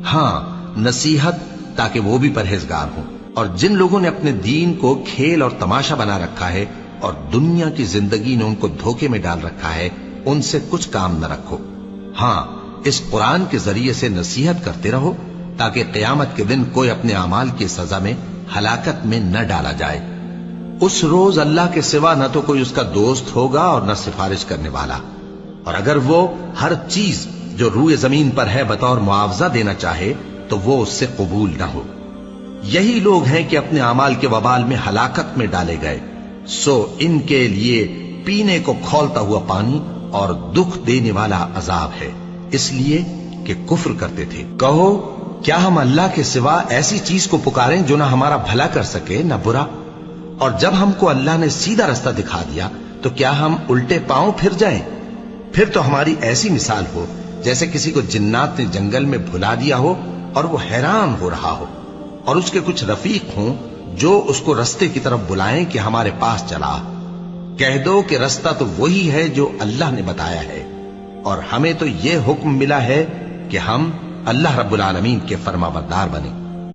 ہاں نصیحت تاکہ وہ بھی پرہیزگار ہوں. اور جن لوگوں نے اپنے دین کو کھیل اور تماشا بنا رکھا ہے اور دنیا کی زندگی نے ان کو دھوکے میں ڈال رکھا ہے، ان سے کچھ کام نہ رکھو. ہاں اس قرآن کے ذریعے سے نصیحت کرتے رہو تاکہ قیامت کے دن کوئی اپنے اعمال کی سزا میں ہلاکت میں نہ ڈالا جائے. اس روز اللہ کے سوا نہ تو کوئی اس کا دوست ہوگا اور نہ سفارش کرنے والا، اور اگر وہ ہر چیز جو روئے زمین پر ہے بطور معاوضہ دینا چاہے تو وہ اس سے قبول نہ ہو. یہی لوگ ہیں کہ اپنے اعمال کے وبال میں ہلاکت میں ڈالے گئے، سو ان کے لیے پینے کو کھولتا ہوا پانی اور دکھ دینے والا عذاب ہے، اس لیے کہ کفر کرتے تھے. کہو کیا ہم اللہ کے سوا ایسی چیز کو پکاریں جو نہ ہمارا بھلا کر سکے نہ برا؟ اور جب ہم کو اللہ نے سیدھا رستہ دکھا دیا تو کیا ہم الٹے پاؤں پھر جائیں؟ پھر تو ہماری ایسی مثال ہو جیسے کسی کو جنات نے جنگل میں بھلا دیا ہو اور وہ حیران ہو رہا ہو، اور اس کے کچھ رفیق ہوں جو اس کو رستے کی طرف بلائیں کہ ہمارے پاس چلا. کہہ دو کہ رستہ تو وہی ہے جو اللہ نے بتایا ہے، اور ہمیں تو یہ حکم ملا ہے کہ ہم اللہ رب العالمین کے فرما بردار بنیں.